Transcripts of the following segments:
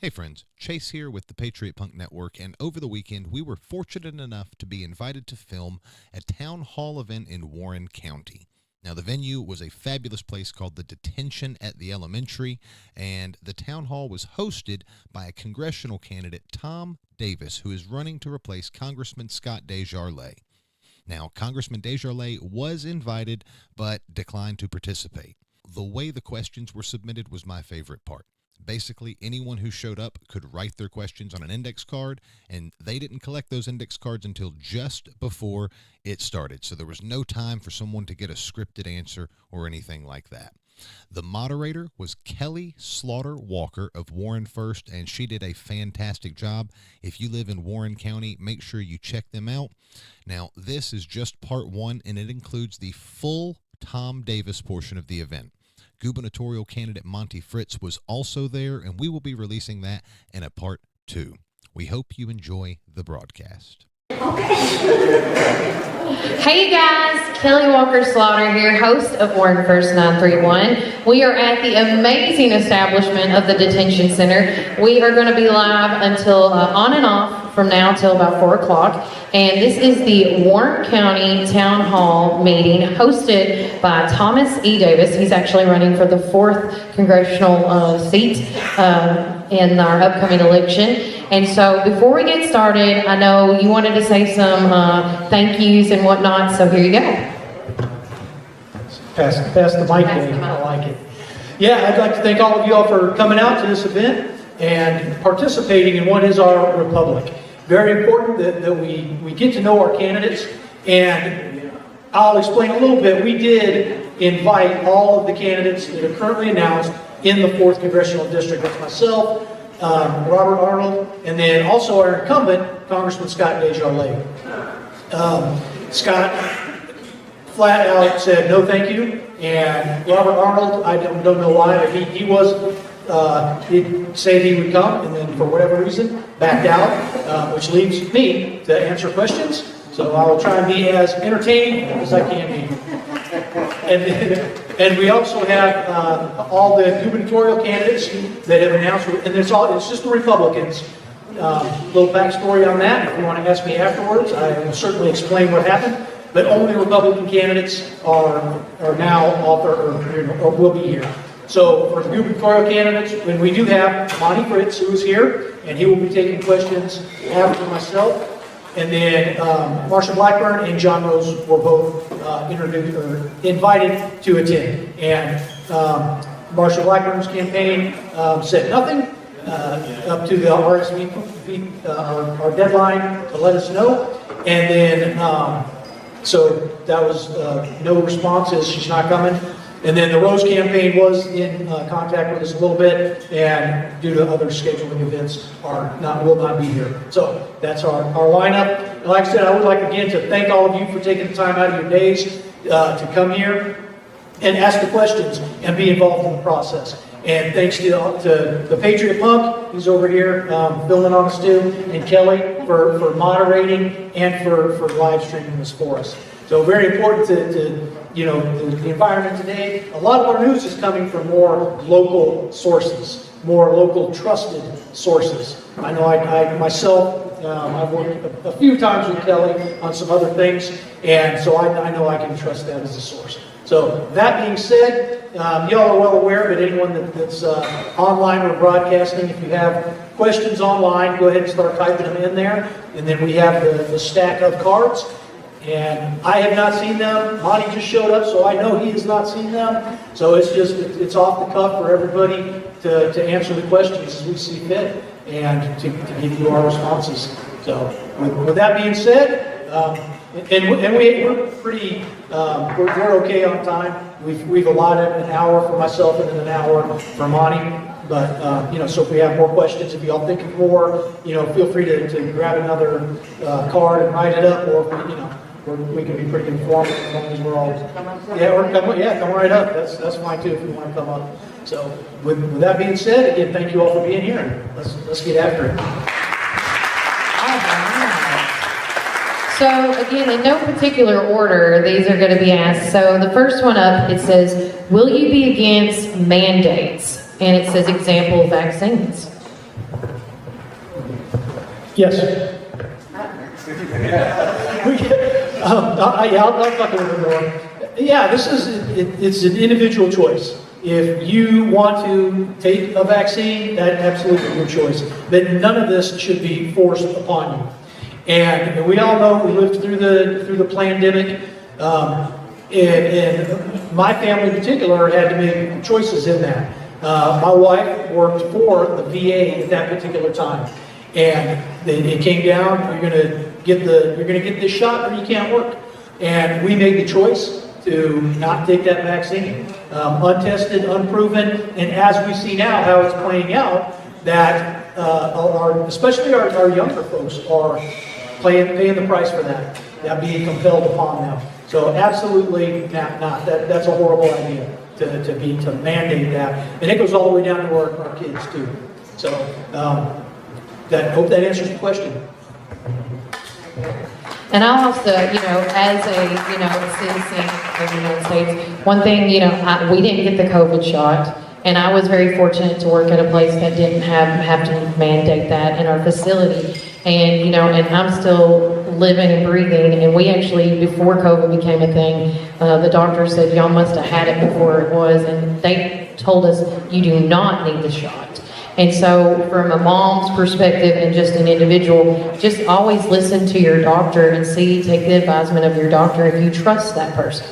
Hey friends, Chase here with the Patriot Punk Network, and over the weekend we were fortunate enough to be invited to film a town hall event in Warren County. Now the venue was a fabulous place called the Detention at the Elementary, and the town hall was hosted by a congressional candidate, Tom Davis, who is running to replace Congressman Scott DesJarlais. Now Congressman DesJarlais was invited but declined to participate. The way the questions were submitted was my favorite part. Basically, anyone who showed up could write their questions on an index card, and they didn't collect those index cards until just before it started. So there was no time for someone to get a scripted answer or anything like that. The moderator was Kelly Slaughter Walker of Warren First, and she did a fantastic job. If you live in Warren County, make sure you check them out. Now, this is just part one, and it includes the full Tom Davis portion of the event. Gubernatorial candidate Monty Fritts was also there, and we will be releasing that in a part 2. We hope you enjoy the broadcast. Hey guys, Kelly Walker Slaughter here, host of Warren First 931. We are at the amazing establishment of the Detention Center. We are going to be live until on and off from now till about 4 o'clock. And this is the Warren County Town Hall meeting hosted by Thomas E. Davis. He's actually running for the 4th congressional seat in our upcoming election. And so before we get started, I know you wanted to say some thank yous and whatnot, so here you go. Pass the mic, Dave. I like it. Yeah, I'd like to thank all of you all for coming out to this event and participating in what is our republic. Very important that we get to know our candidates, and I'll explain a little bit. We did invite all of the candidates that are currently announced in the 4th Congressional District. That's myself, Robert Arnold, and then also our incumbent, Congressman Scott DesJarlais. Scott flat out said no thank you, and Robert Arnold, I don't know why, but he said he would come, and then for whatever reason backed out, which leaves me to answer questions. So I will try and be as entertaining as I can be. And we also have all the gubernatorial candidates that have announced, and it's just the Republicans. Little backstory on that. If you want to ask me afterwards, I will certainly explain what happened. But only Republican candidates are now offered or will be here. So for the gubernatorial candidates, when we do have Monty Fritts, who is here, and he will be taking questions after myself. And then Marsha Blackburn and John Rose were both invited to attend. And Marsha Blackburn's campaign said nothing up to the RSVP, our deadline to let us know. And then, so that was no responses, she's not coming. And then the Rose campaign was in contact with us a little bit, and due to other scheduling events, will not be here. So that's our lineup. And like I said, I would like again to thank all of you for taking the time out of your days to come here and ask the questions and be involved in the process. And thanks to the Patriot Punk, who's over here filming on us too, and Kelly for moderating and for live streaming this for us. So very important to the environment today. A lot of our news is coming from more local sources, more local trusted sources. I know I myself, I've worked a few times with Kelly on some other things, and so I know I can trust that as a source. So that being said, y'all are well aware that anyone that's online or broadcasting, if you have questions online, go ahead and start typing them in there. And then we have the stack of cards. And I have not seen them. Monty just showed up, so I know he has not seen them. So it's off the cuff for everybody to answer the questions as we see fit and to give you our responses. So with that being said, we're pretty we're okay on time. We've allotted an hour for myself and then an hour for Monty. But so if we have more questions, if y'all think of more, feel free to grab another card and write it up, or we can be pretty informative as long as we're all come right up. That's fine too if you want to come up. So with that being said, again, thank you all for being here, and let's get after it. So again, in no particular order, these are going to be asked. So the first one up, it says, will you be against mandates? And it says example vaccines. Yes. I'll talk a little bit more. Yeah, it's an individual choice. If you want to take a vaccine, that's absolutely your choice. But none of this should be forced upon you. And we all know we lived through the pandemic, and my family in particular had to make choices in that. My wife worked for the VA at that particular time, and it came down. You're gonna get this shot, or you can't work. And we made the choice to not take that vaccine, untested, unproven, and as we see now how it's playing out, that especially our younger folks are paying the price for that being compelled upon them. So absolutely not. That's a horrible idea to mandate that, and it goes all the way down to our kids too. So hope that answers the question. And I'll also, as a, citizen of the United States, one thing, we didn't get the COVID shot, and I was very fortunate to work at a place that didn't have to mandate that in our facility. And, and I'm still living and breathing, and we actually, before COVID became a thing, the doctor said, y'all must have had it before it was, and they told us, you do not need the shot. And so from a mom's perspective and just an individual, just always listen to your doctor and take the advisement of your doctor if you trust that person,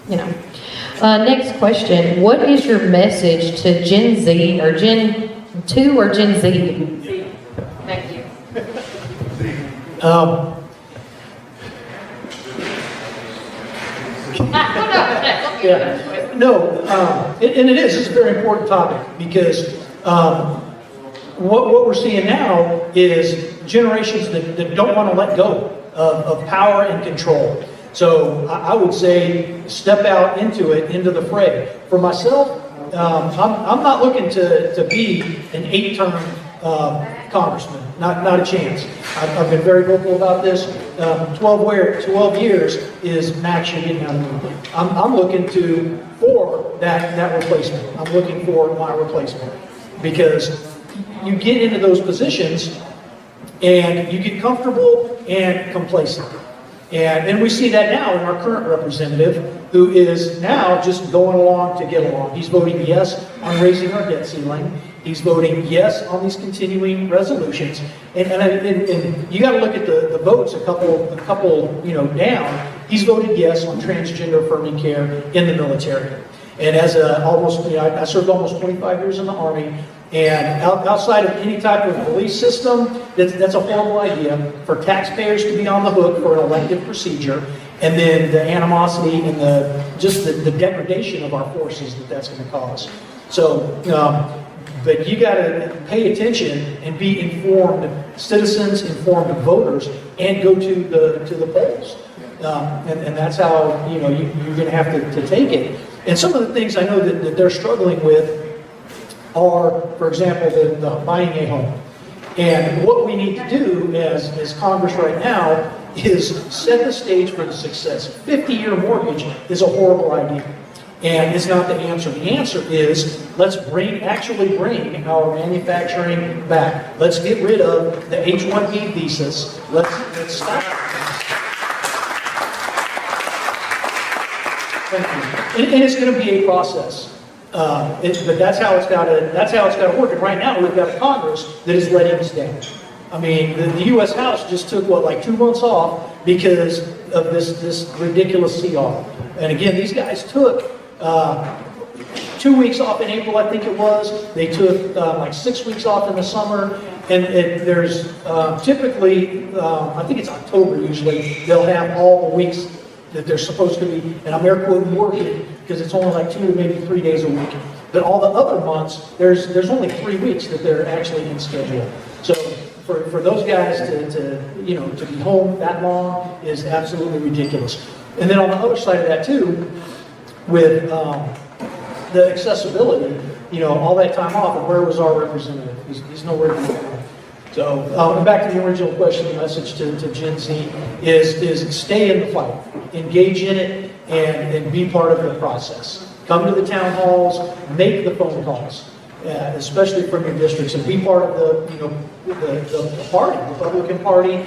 Next question, what is your message to Gen Z, or Gen 2 or Gen Z? Thank you. And it's a very important topic because what we're seeing now is generations that don't want to let go of power and control. So I would say step out into the fray. For myself, I'm not looking to be an 8-term congressman, not a chance. I've been very vocal about this. 12 years is max you're getting out of me. I'm looking for that replacement. I'm looking for my replacement because you get into those positions and you get comfortable and complacent. And we see that now in our current representative, who is now just going along to get along. He's voting yes on raising our debt ceiling. He's voting yes on these continuing resolutions. And you got to look at the votes a couple down. He's voted yes on transgender affirming care in the military. And as I served almost 25 years in the Army. And outside of any type of police system, that's a horrible idea for taxpayers to be on the hook for an elective procedure, and then the animosity and the degradation of our forces that's going to cause. So, but you got to pay attention and be informed citizens, informed voters, and go to the polls. And that's how you're going to have to take it. And some of the things I know that they're struggling with are, for example, the buying a home. And what we need to do as Congress right now is set the stage for the success. 50-year mortgage is a horrible idea. And it's not the answer. The answer is let's actually bring our manufacturing back. Let's get rid of the H-1B visas. Let's stop. Thank you. And it's going to be a process. But that's how it's got to work. And right now we've got a Congress that is letting us down. I mean, the U.S. House just took 2 months off because of this ridiculous CR. And again, these guys took 2 weeks off in April, I think it was. They took 6 weeks off in the summer. And there's typically, I think it's October usually, they'll have all the weeks that they're supposed to be, and I'm air quoting working, because it's only 2 to maybe 3 days a week. But all the other months, there's only 3 weeks that they're actually in schedule. So for those guys to be home that long is absolutely ridiculous. And then on the other side of that too, with the accessibility, all that time off, and where was our representative? He's nowhere to be found. So back to the original question, the message to Gen Z is stay in the fight, engage in it, and be part of the process. Come to the town halls, make the phone calls. especially from your districts, and be part of the party, Republican Party,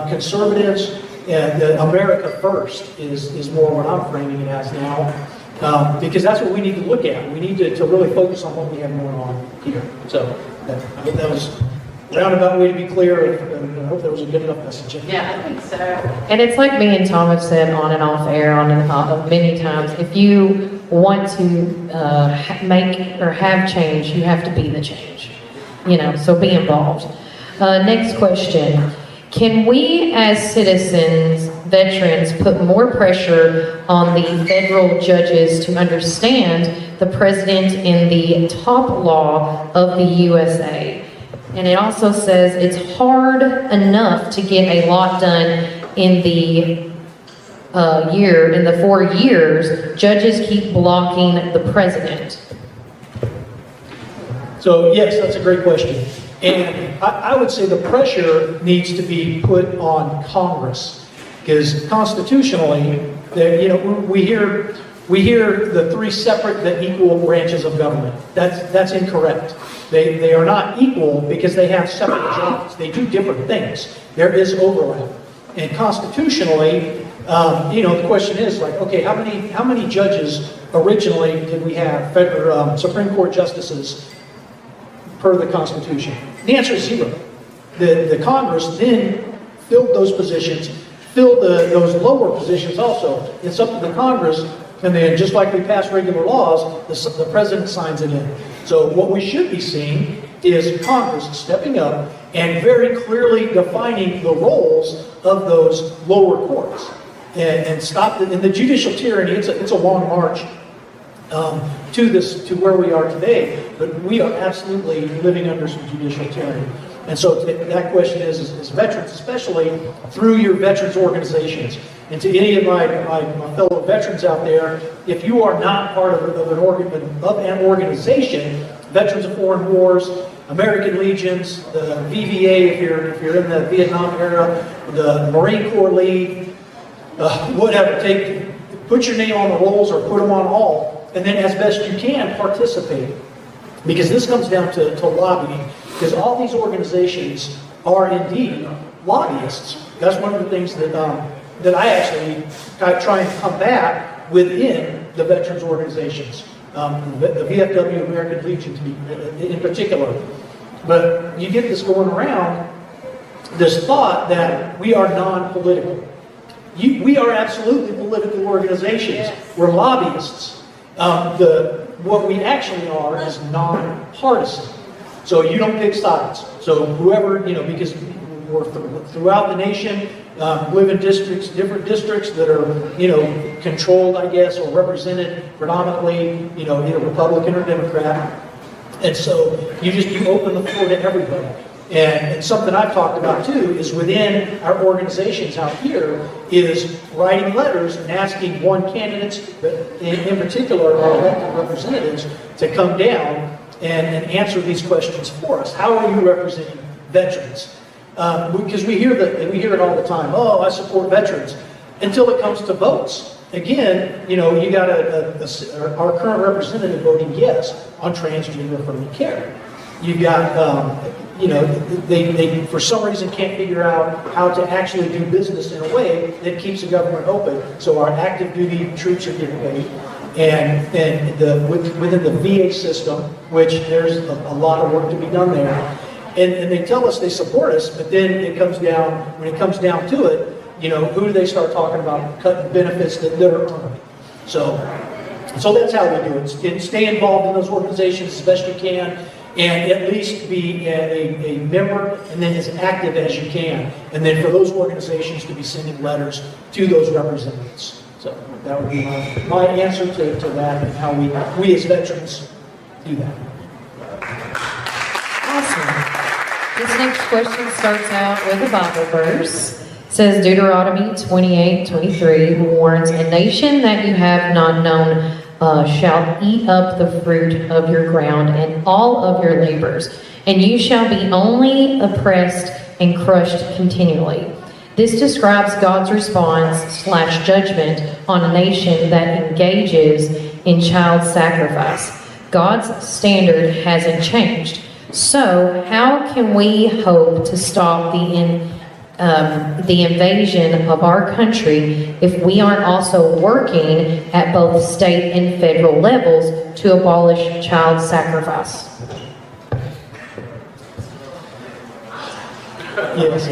conservatives, and America First is more what I'm framing it as now, because that's what we need to look at. We need to really focus on what we have going on here. So I hope that was a roundabout way to be clear, and I hope that was a good enough message. Yeah, I think so. And it's like me and Tom have said on and off air many times, if you want to make or have change, you have to be the change. So be involved. Next question. Can we as citizens, veterans, put more pressure on the federal judges to understand the president in the top law of the USA? And it also says it's hard enough to get a lot done in the in the 4 years. Judges keep blocking the president. So yes, that's a great question. And I would say the pressure needs to be put on Congress, because constitutionally, we hear the three separate but equal branches of government. That's incorrect. They are not equal because they have separate jobs. They do different things. There is overlap. And constitutionally, the question is like, okay, how many judges originally did we have, federal Supreme Court justices per the Constitution? The answer is 0. The Congress then filled those positions, filled those lower positions also. It's up to the Congress, and then just like we pass regular laws, the president signs it in. So what we should be seeing is Congress stepping up and very clearly defining the roles of those lower courts, and stop in the judicial tyranny. It's a long march to where we are today, but we are absolutely living under some judicial tyranny. And so that question is veterans, especially through your veterans organizations. And to any of my fellow veterans out there, if you are not part of an organization, Veterans of Foreign Wars, American Legions, the VVA, if you're in the Vietnam era, the Marine Corps League, whatever, put your name on the rolls or put them on all, and then as best you can, participate. Because this comes down to lobbying, because all these organizations are indeed lobbyists. That's one of the things that I actually try and combat within the veterans organizations, the VFW, American Legion in particular. But you get this going around, this thought that we are non-political. We are absolutely political organizations. Yes. We're lobbyists. What we actually are is non-partisan. So you don't pick sides. So whoever, because we're throughout the nation, live in different districts that are, controlled, I guess, or represented predominantly, either Republican or Democrat. And so you open the floor to everybody. And something I've talked about too is within our organizations out here is writing letters and asking one candidate, in particular our elected representatives, to come down and answer these questions for us. How are you representing veterans? Because we hear it all the time. Oh, I support veterans. Until it comes to votes. Again, you got our current representative voting yes on transgender affirmative care. You've got, they for some reason can't figure out how to actually do business in a way that keeps the government open. So our active duty troops are getting paid. And within the VA system, which there's a lot of work to be done there. And they tell us they support us, but then when it comes down to it, who do they start talking about cutting benefits that they're earning? So that's how we do it. Stay involved in those organizations as best you can, and at least be a member, and then as active as you can. And then for those organizations to be sending letters to those representatives. So that would be my answer to that, and how we as veterans do that. Awesome. This next question starts out with a Bible verse. It says Deuteronomy 28:23 warns, "A nation that you have not known shall eat up the fruit of your ground and all of your labors, and you shall be only oppressed and crushed continually." This describes God's response/judgment on a nation that engages in child sacrifice. God's standard hasn't changed. So how can we hope to stop the invasion of our country if we aren't also working at both state and federal levels to abolish child sacrifice? Yes,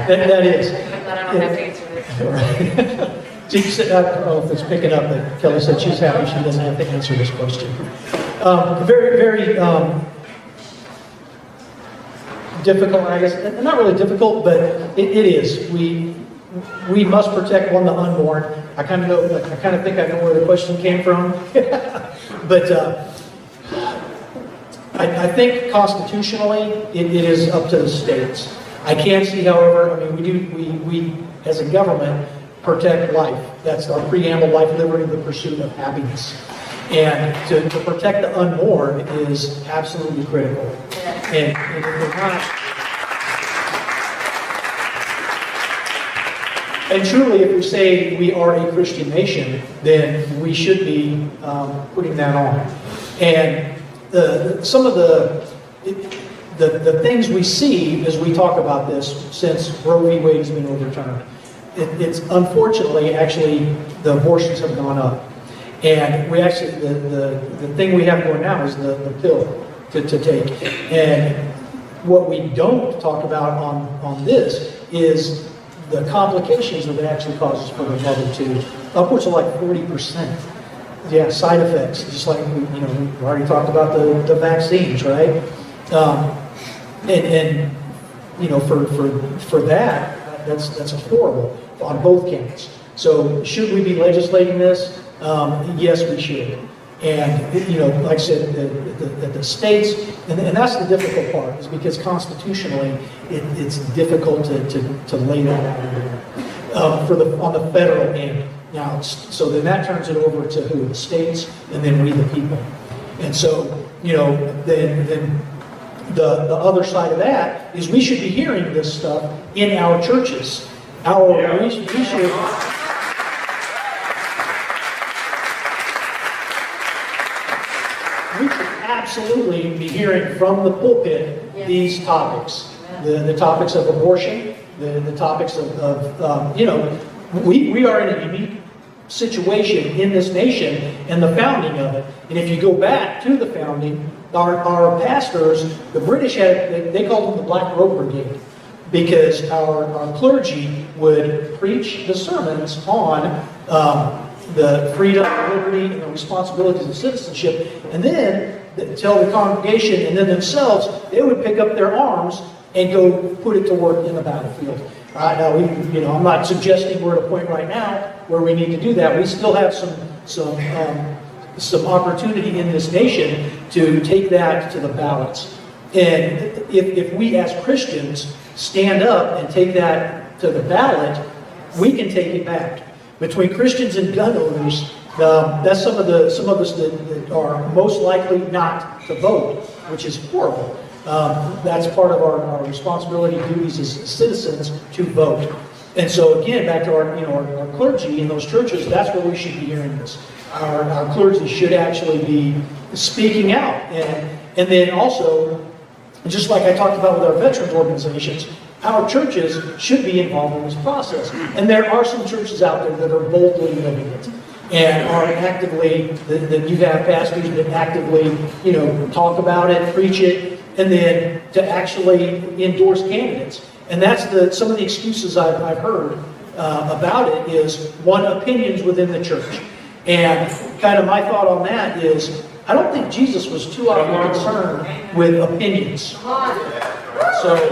that is. I don't have to answer this. I don't know if it's picking up, but Kelly said she's happy she doesn't have to answer this question. Very, very difficult, I guess. Not really difficult, but it is. We must protect the unborn. I kind of think I know where the question came from, but I think constitutionally it is up to the states. I can see, however, I mean, we as a government protect life. That's our preamble: life, liberty, the pursuit of happiness. And to protect the unborn is absolutely critical. And truly, if we say we are a Christian nation, then we should be putting that on. And some of the things we see as we talk about this since Roe v. Wade has been overturned, it's unfortunately, actually, the abortions have gone up. And we actually, the thing we have going now is the pill to take. And what we don't talk about on this is the complications that it actually causes for the mother too. Upwards of like 40%. Yeah, side effects, just like we already talked about the vaccines, right? And for that's horrible on both counts. So should we be legislating this? Yes, we should. And like I said, the states, and that's the difficult part, is because constitutionally it's difficult to lay that out on the federal end. Now, so then that turns it over to who? The states, and then we the people. And so, then the other side of that is we should be hearing this stuff in our churches. We should absolutely be hearing from the pulpit these topics. The topics of abortion, the topics of we are in a unique situation in this nation and the founding of it. And if you go back to the founding, our pastors, the British they called them the Black Robe Brigade, because our clergy would preach the sermons on the freedom, the liberty, and the responsibilities of citizenship, and then tell the congregation and then themselves, they would pick up their arms and go put it to work in the battlefield. Now, I'm not suggesting we're at a point right now where we need to do that. We still have some opportunity in this nation to take that to the ballots. And if we as Christians stand up and take that to the ballot, we can take it back. Between Christians and gun owners, that's some of us that are most likely not to vote, which is horrible. That's part of our responsibility, duties as citizens to vote. And so again, back to our clergy in those churches, that's where we should be hearing this. Our clergy should actually be speaking out. And then also, just like I talked about with our veterans organizations, our churches should be involved in this process. And there are some churches out there that are boldly living it and are actively, that you have pastors that actively, talk about it, preach it, and then to actually endorse candidates. And that's some of the excuses I've heard about it is opinions within the church. And kind of my thought on that is, I don't think Jesus was too often concerned with opinions. So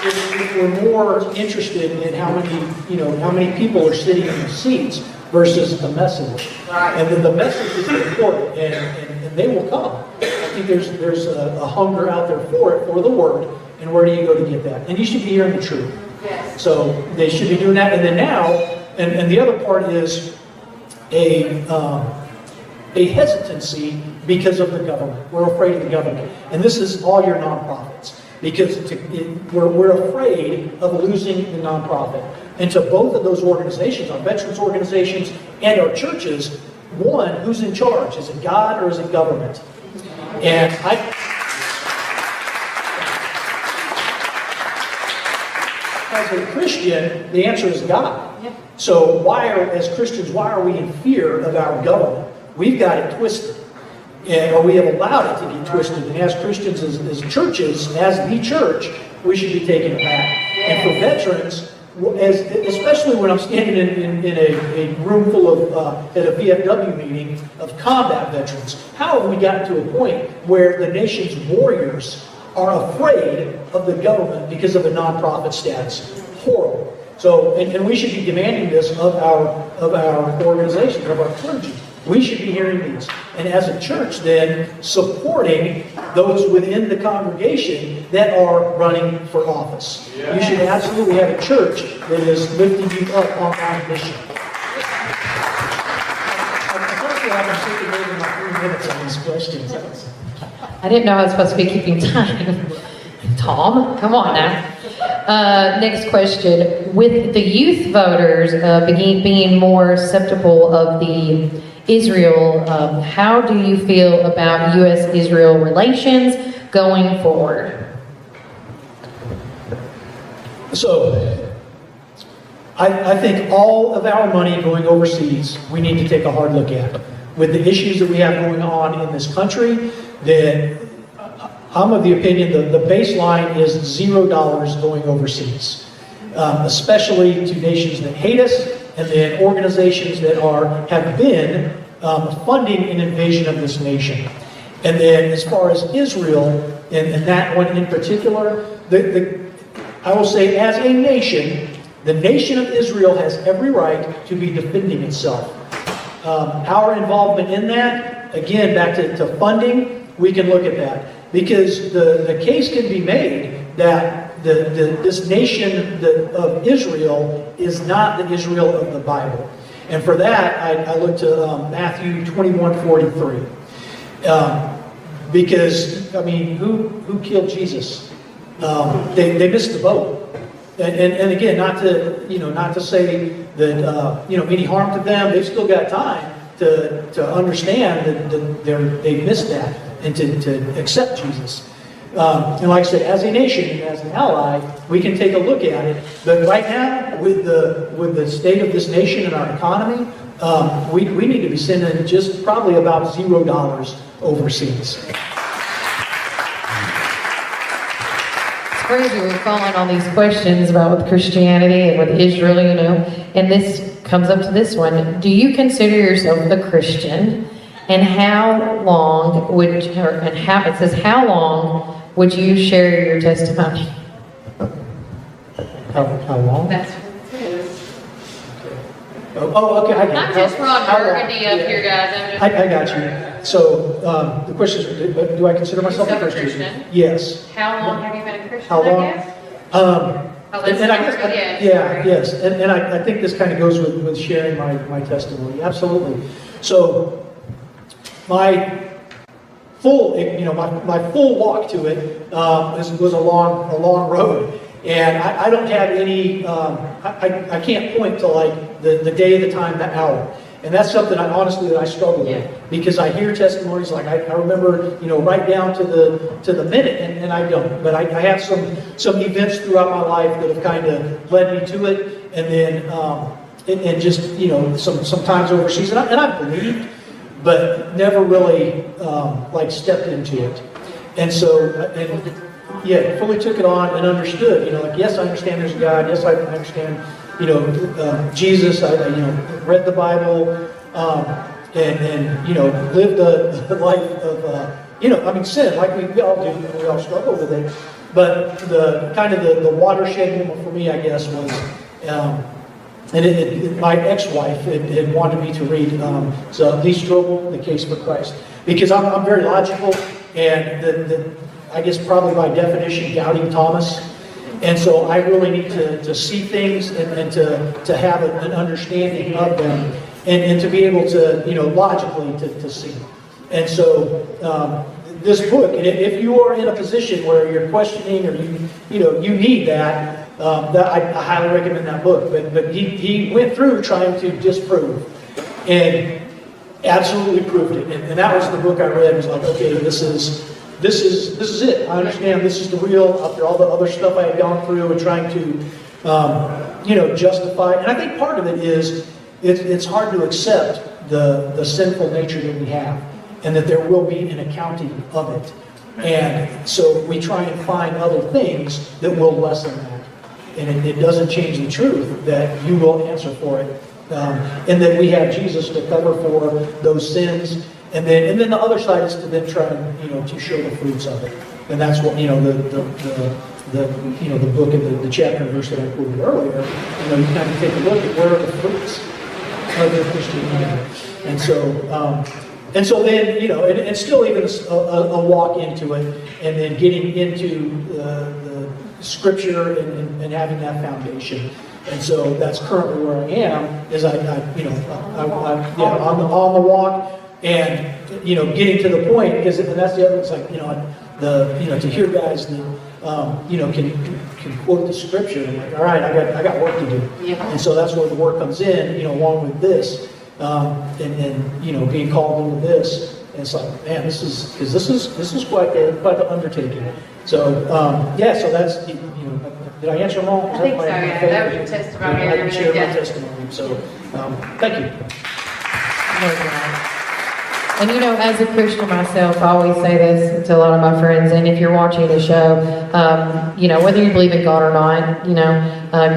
if we're more interested in how many people are sitting in the seats versus the message, and then the message is important, and they will come. I think there's a hunger out there for the word, and where do you go to get that? And you should be hearing the truth. Yes. So they should be doing that, and then now, and the other part is a hesitancy because of the government. We're afraid of the government, and this is all your nonprofits. Because we're afraid of losing the nonprofit. And to both of those organizations, our veterans organizations and our churches, One, who's in charge? Is it God or is it government? And as a Christian, the answer is God. So as Christians, why are we in fear of our government? We've got it twisted. Or we have allowed it to be twisted. And as Christians, as churches, as the church, we should be taking it back. And for veterans, especially when I'm standing in a room full of, at a VFW meeting of combat veterans, how have we gotten to a point where the nation's warriors are afraid of the government because of a nonprofit status? Horrible. So, and we should be demanding this of our organizations, of our clergy. We should be hearing these. And as a church, then, supporting those within the congregation that are running for office. You should absolutely have a church that is lifting you up on that mission. I'm my 3 minutes on these questions. I didn't know I was supposed to be keeping time. Tom, come on now. Next question. With the youth voters being more susceptible of the Israel, how do you feel about U.S.-Israel relations going forward? So, I think all of our money going overseas, we need to take a hard look at. With the issues that we have going on in this country, that I'm of the opinion that the baseline is $0 going overseas, especially to nations that hate us, and then organizations that have been funding an invasion of this nation. And then as far as Israel, and that one in particular, I will say as a nation, the nation of Israel has every right to be defending itself. Our involvement in that, again, back to funding, we can look at that. Because the case can be made that this nation of Israel is not the Israel of the Bible. And for that, I look to Matthew 21:43. Because, I mean, who killed Jesus? They missed the boat. And again, not to say that any harm to them. They've still got time to understand that they missed that and to accept Jesus. And like I said, as a nation and as an ally, we can take a look at it. But right now, with the state of this nation and our economy, we need to be sending just probably about $0 overseas. It's crazy we're following all these questions about with Christianity and with Israel, and this comes up to this one. Do you consider yourself a Christian? And how long how long would you share your testimony? How long? That's okay. I get it. I'm just Ron Burgundy up here, guys. I got you. So the question is, do I consider myself a Christian? Yes. How long have you been a Christian? How long? Yes. And I think this kind of goes with sharing my testimony. Absolutely. So my full walk to it was a long road, and I don't have any. I can't point to like the day, the time, the hour, and that's something that I struggle with, because I hear testimonies like I remember right down to the minute, and I don't. But I have some events throughout my life that have kind of led me to it, and then and just some times overseas, and I believed, but never really stepped into it. And so, fully took it on and understood, yes, I understand there's a God, yes, I understand, Jesus, I read the Bible, and lived a life of, sin, like we all do, we all struggle with it. But the watershed moment for me, I guess, was, and my ex-wife had wanted me to read Lee Strobel, The Case for Christ, because I'm very logical, and I guess probably by definition doubting Thomas, and so I really need to see things and to have an understanding of them, and to be able to logically to see. And so this book, and if you are in a position where you're questioning or you need that. I highly recommend that book. But he went through trying to disprove, and absolutely proved it. And that was the book I read. It was like, okay, this is it. I understand this is the real, after all the other stuff I had gone through and trying to, justify. And I think part of it is, it's hard to accept the sinful nature that we have, and that there will be an accounting of it. And so we try and find other things that will lessen that. And it doesn't change the truth that you will answer for it. And that we have Jesus to cover for those sins. And then the other side is to then try and, to show the fruits of it. And that's what, the book and the chapter and verse that I quoted earlier, you kind of take a look at where are the fruits of their Christianity. And so then, and still even a walk into it, and then getting into the scripture and having that foundation. And so that's currently where I am, is I'm on the walk, and getting to the point, because and that's the other. It's like to hear guys that can quote the scripture, and like, all right, I got work to do. Yeah. And so that's where the work comes in, along with this, and being called into this. And it's like, man, this is quite the undertaking. So so that's did I answer them all? I think so. Yeah, that was your testimony. I didn't share my testimony. So thank you. And as a Christian myself, I always say this to a lot of my friends, and if you're watching the show, whether you believe in God or not,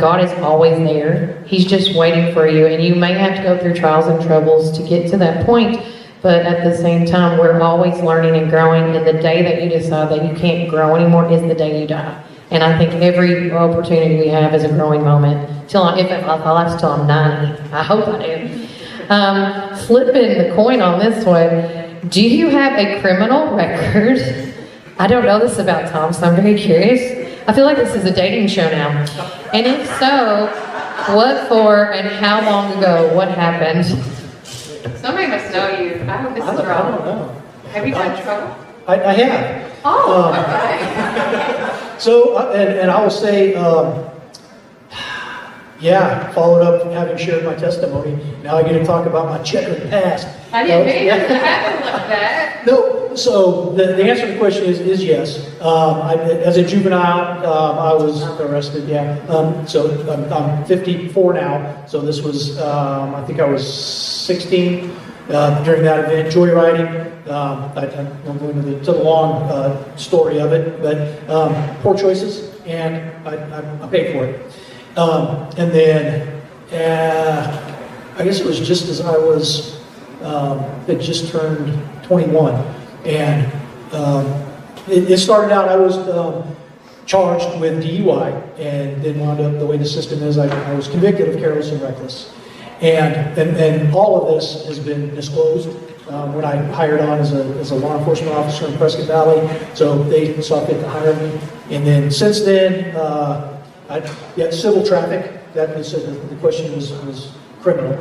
God is always there. He's just waiting for you, and you may have to go through trials and troubles to get to that point, but at the same time, we're always learning and growing, and the day that you decide that you can't grow anymore is the day you die. And I think every opportunity we have is a growing moment. If I last till I'm 90, I hope I do. Flipping the coin on this one, do you have a criminal record? I don't know this about Tom, so I'm very curious. I feel like this is a dating show now. And if so, what for and how long ago? What happened? Somebody must know you. I hope this is wrong. I don't know. Have you got in trouble? I have. Oh, okay. So, and I will say, followed up having shared my testimony. Now I get to talk about my checkered past. I didn't mean to happen like that. No, so the answer to the question is yes. As a juvenile, I was arrested, so I'm 54 now. So this was, I think I was 16 during that event, joyriding. I won't go into the long story of it, but poor choices, and I paid for it. And then, I guess it was just as I was, had just turned 21, and it started out, I was charged with DUI, and then wound up, the way the system is, I was convicted of careless and reckless. And all of this has been disclosed when I hired on as a law enforcement officer in Prescott Valley, so they saw fit to hire me. And then since then, civil traffic. That was the question was criminal.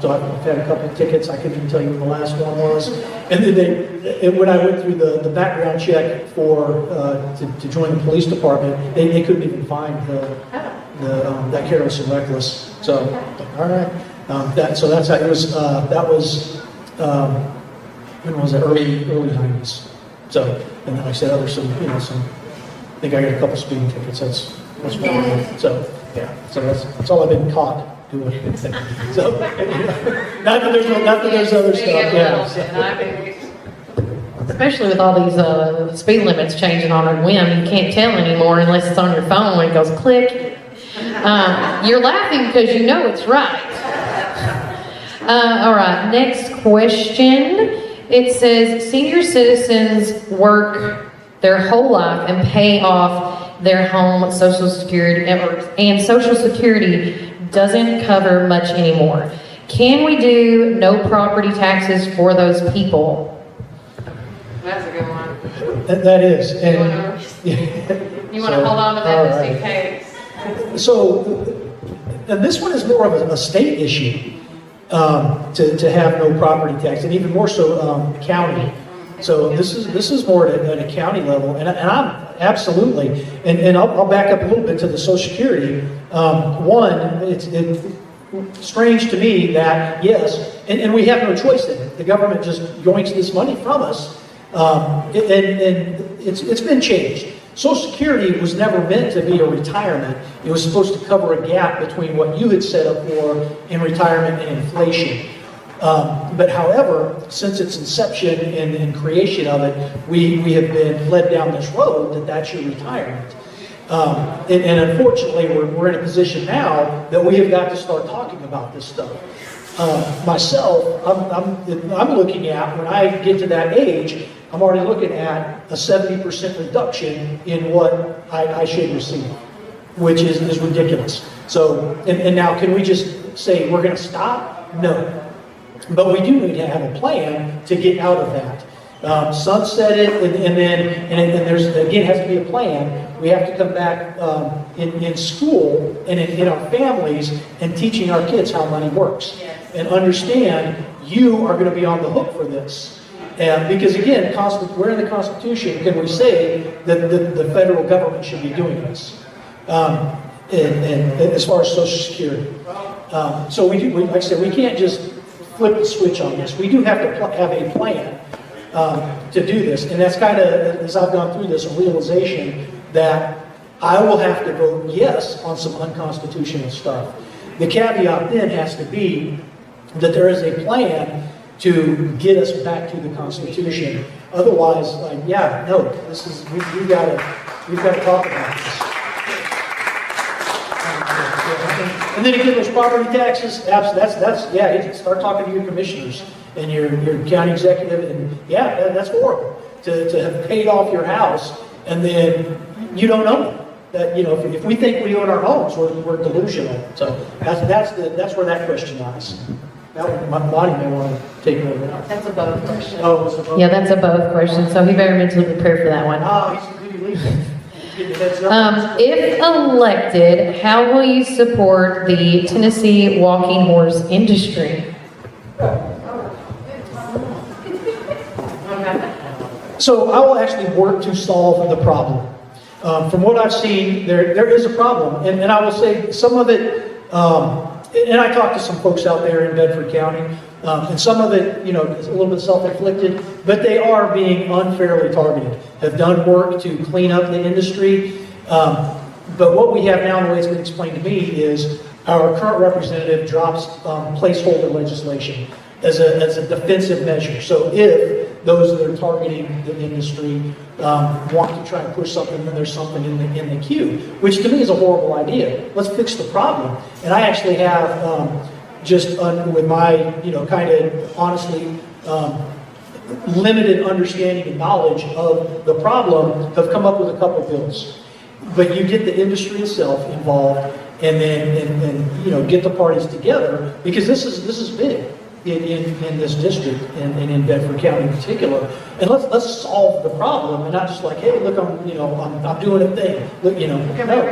So I've had a couple of tickets. I couldn't even tell you what the last one was. And then when I went through the background check to join the police department, they couldn't even find that careless and reckless. So all right, that's how it was. That was when was it? Early 90s. So and like I said, I think I got a couple speeding tickets. That's what I did. So so that's all I've been caught doing. So not that there's other stuff. Especially with all these speed limits changing on a whim, you can't tell anymore unless it's on your phone when it goes click. You're laughing because you know it's right. All right, next question. It says, senior citizens work their whole life and pay off their home Social Security, and Social Security doesn't cover much anymore. Can we do no property taxes for those people? That's a good one. That is. And, you want to hold on to that just in case? So, and this one is more of a state issue, to have no property tax, and even more so county. So this is more at a county level, and I'm absolutely, and I'll back up a little bit to the Social Security. One, strange to me that, yes, and we have no choice in it. The government just yoinks this money from us, and it's been changed. Social Security was never meant to be a retirement. It was supposed to cover a gap between what you had set up for in retirement and inflation. But however, since its inception and creation of it, we have been led down this road that that's your retirement. And unfortunately, we're in a position now that we have got to start talking about this stuff. Myself, I'm looking at, when I get to that age, I'm already looking at a 70% reduction in what I should receive, which is ridiculous. So, and now can we just say we're going to stop? No. But we do need to have a plan to get out of that. Sunset it, and there's, again, has to be a plan. We have to come back in school and in our families and teaching our kids how money works. And understand you are going to be on the hook for this. Because again, where in the Constitution can we say that the federal government should be doing this? And as far as Social Security. So like I said, we can't just flip the switch on this. We do have to have a plan to do this. And that's kind of, as I've gone through this, a realization that I will have to vote yes on some unconstitutional stuff. The caveat then has to be that there is a plan to get us back to the Constitution. Otherwise, yeah, no, this is, we've got to talk about this. And then again, those property taxes, yeah, start talking to your commissioners and your county executive, and yeah, that's horrible to have paid off your house and then you don't own it. That, you know, if we think we own our homes, we're delusional. So that's where that question lies. Monty may want to take it over now. That's a both question. Oh, it's a both. Yeah, that's a both question, so he better mentally prepare for that one. If elected, how will you support the Tennessee walking horse industry? So I will actually work to solve the problem. From what I've seen, there is a problem, and I will say some of it. And I talked to some folks out there in Bedford County, and some of it, you know, is a little bit self-inflicted, but they are being unfairly targeted, have done work to clean up the industry. But what we have now, and the way it's been explained to me, is our current representative drops placeholder legislation as a defensive measure. So if those that are targeting the industry want to try and push something, then there's something in the queue, which to me is a horrible idea. Let's fix the problem. And I actually have, with my, you know, kind of honestly limited understanding and knowledge of the problem, have come up with a couple bills. But you get the industry itself involved, and then and you know, get the parties together, because this is big. In this district and in Bedford County in particular, and let's solve the problem, and not just like, hey, look, I'm doing a thing, look, you know, no,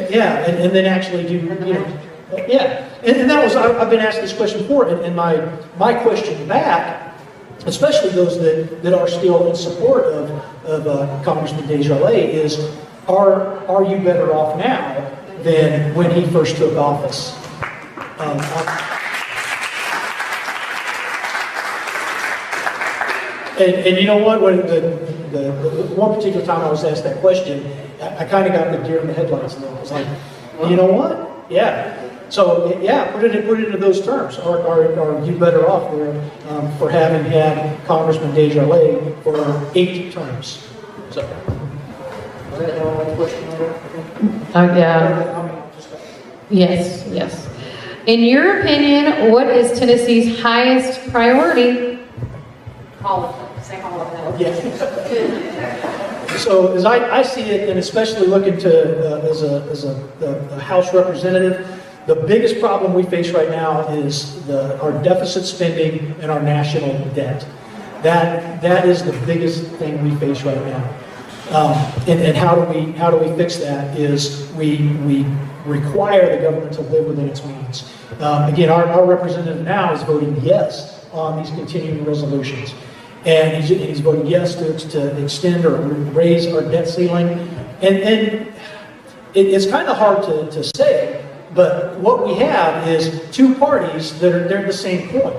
yeah, and then actually do, you know, yeah, and that was, I've been asked this question before, and my question back, especially those that are still in support of Congressman DesJarlais, is, are you better off now than when he first took office? And you know what? When the one particular time I was asked that question, I kind of got the deer in the headlights. And I was like, well, you know what? Yeah. So yeah, put it into those terms. Are you better off there for having had Congressman DesJarlais for 8 terms? So. Yeah. Yes. In your opinion, what is Tennessee's highest priority? All of them. Say all of them. Yeah. So as I see it, and especially looking to as a House representative, the biggest problem we face right now is our deficit spending and our national debt. That is the biggest thing we face right now. And how do we fix that? Is we require the government to live within its means. Again, our representative now is voting yes on these continuing resolutions. And he's voting yes to extend or raise our debt ceiling. And it's kind of hard to say, But what we have is two parties that are they're the same coin.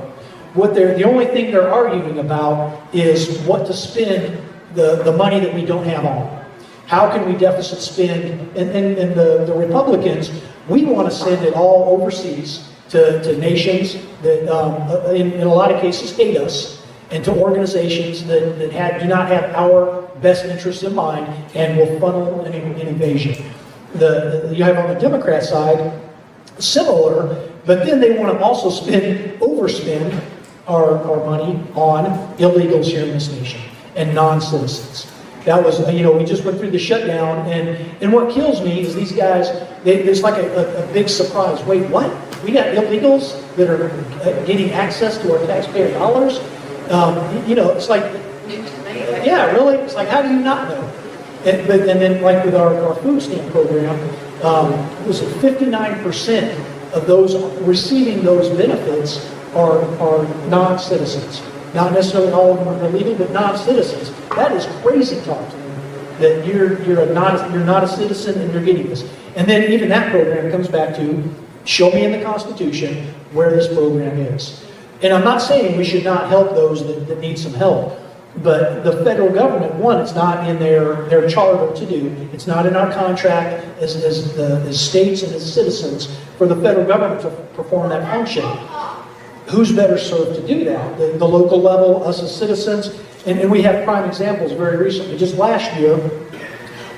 The only thing they're arguing about is what to spend the money that we don't have on. How can we deficit spend? And the Republicans, we want to send it all overseas to nations that, in a lot of cases, hate us, and to organizations that do not have our best interests in mind and will funnel an invasion. You have on the Democrat side, similar, but then they want to also overspend our money on illegals here in this nation and non-citizens. That was, we just went through the shutdown, and what kills me is these guys, it's like a big surprise. Wait, what? We got illegals that are getting access to our taxpayer dollars? It's like, yeah, really? It's like, how do you not know? And then, like with our food stamp program, it was 59% of those receiving those benefits are non-citizens. Not necessarily all of them are illegal, but non-citizens. That is crazy talk to me. That you're not a citizen and you're getting this. And then even that program comes back to show me in the Constitution where this program is. And I'm not saying we should not help those that need some help. But the federal government, one, it's not in their charter to do. It's not in our contract as states and as citizens for the federal government to perform that function. Who's better served to do that? The local level, us as citizens, and we have prime examples very recently, just last year,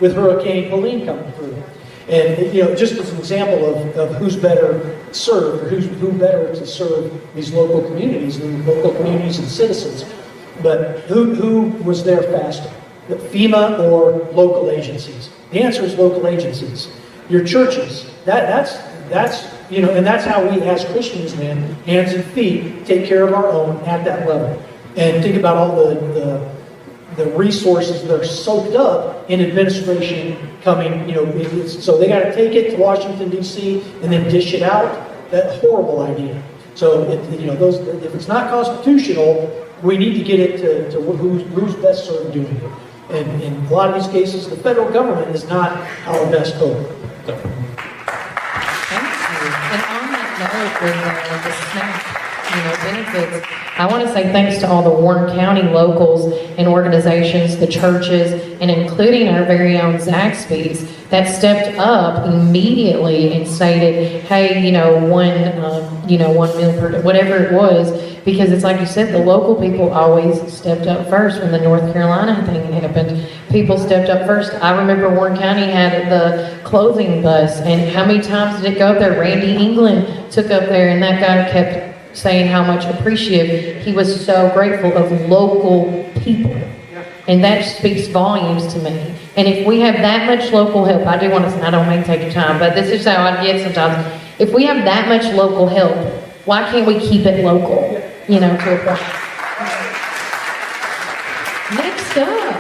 with Hurricane Helene coming through. And just as an example of who's better served, or who better to serve these local communities and citizens. But who was there faster? The FEMA or local agencies? The answer is local agencies. Your churches. That's and that's how we as Christians then, hands and feet, take care of our own at that level. And think about all the resources that are soaked up in administration coming, so they got to take it to Washington, D.C. and then dish it out. That horrible idea. So if it's not constitutional, we need to get it to who's best served doing it. And in a lot of these cases, the federal government is not our best hope. Thank you. And on that note, with the SNAP, benefits, I want to say thanks to all the Warren County locals and organizations, the churches, and including our very own Zaxby's that stepped up immediately and stated, hey, one meal per day, whatever it was, because it's like you said, the local people always stepped up first. When the North Carolina thing happened, people stepped up first. I remember Warren County had the clothing bus, and how many times did it go up there? Randy England took up there, and that guy kept saying how much appreciative he was, so grateful of local people. And that speaks volumes to me. And if we have that much local help, I don't mean to take your time, but this is how I get sometimes. If we have that much local help, why can't we keep it local? To a point. Next up,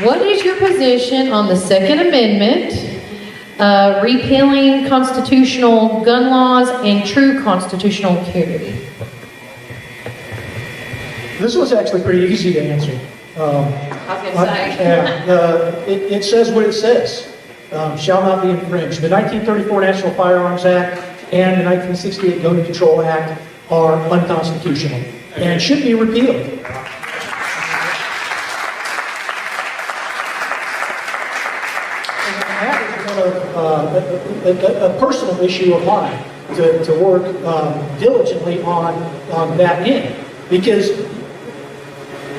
what is your position on the Second Amendment, repealing constitutional gun laws and true constitutional carry? This was actually pretty easy to answer. It says what it says. Shall not be infringed. The 1934 National Firearms Act and the 1968 Gun Control Act are unconstitutional and should be repealed. And that is one of a personal issue of mine to work diligently on that end, because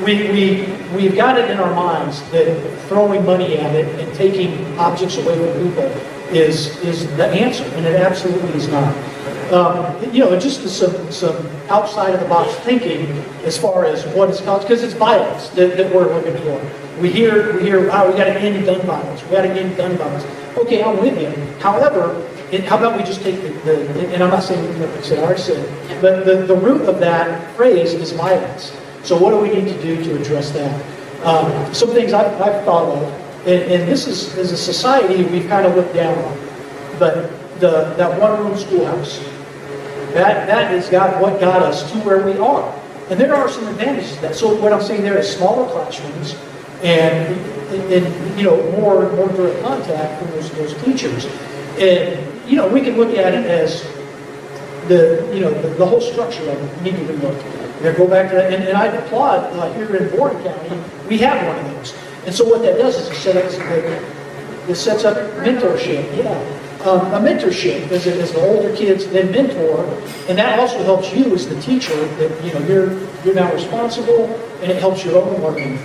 we've got it in our minds that throwing money at it and taking objects away from people is the answer, and it absolutely is not. Just some outside of the box thinking as far as what is caused, because it's violence that we're looking for. We hear, we got to end gun violence. We got to end gun violence. Okay, I'm with you. However, how about we just take and I'm not saying what I already said, but the root of that phrase is violence. So what do we need to do to address that? Some things I've thought of, and this is, as a society, we've kind of looked down on, but that one-room schoolhouse, that has got what got us to where we are. And there are some advantages to that. So what I'm saying there is smaller classrooms and more direct contact from those teachers. And, we can look at it as the whole structure of it need to be looked at. Go back to that, and I applaud here in Warren County, we have one of those. And so what that does is it sets up mentorship. Yeah. A mentorship as the older kids then mentor, and that also helps you as the teacher that you're now responsible, and it helps your own learning.